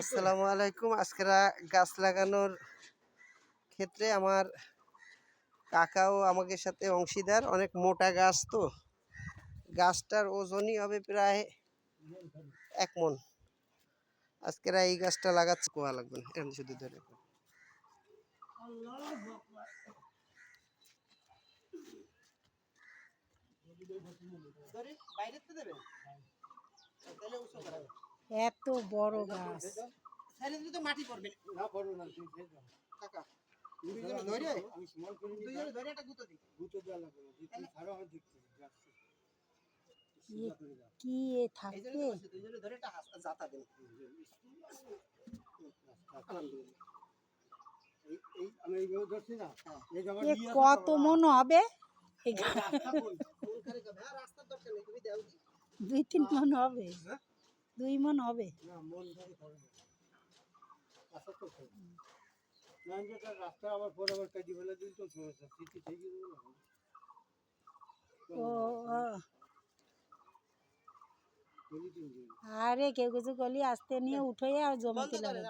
আসসালামু আলাইকুম। আজকেরা গাছ লাগানোর ক্ষেত্রে আমার কাকাও আমাদের সাথে অংশীদার। অনেক মোটা গাছ, তো গাছটার ওজনই হবে প্রায় 1 মণ। আজকেরা এই গাছটা লাগাচ্ছে, কোয়া লাগবে না, এরকম শুধু ধরে এত বড় গাছ, মাটি পড়বে না, পড়বে না কাকা। কি থাকবে কত মন হবে? 2-3 মন হবে, 2 মন হবে। রাস্তা আবার পরে আবার কাটি ফেলে দিন, তো স্মৃতি থেকে আরে কেউ কিছু গলি আসতে নিয়ে উঠে আর জমিতে লাগে।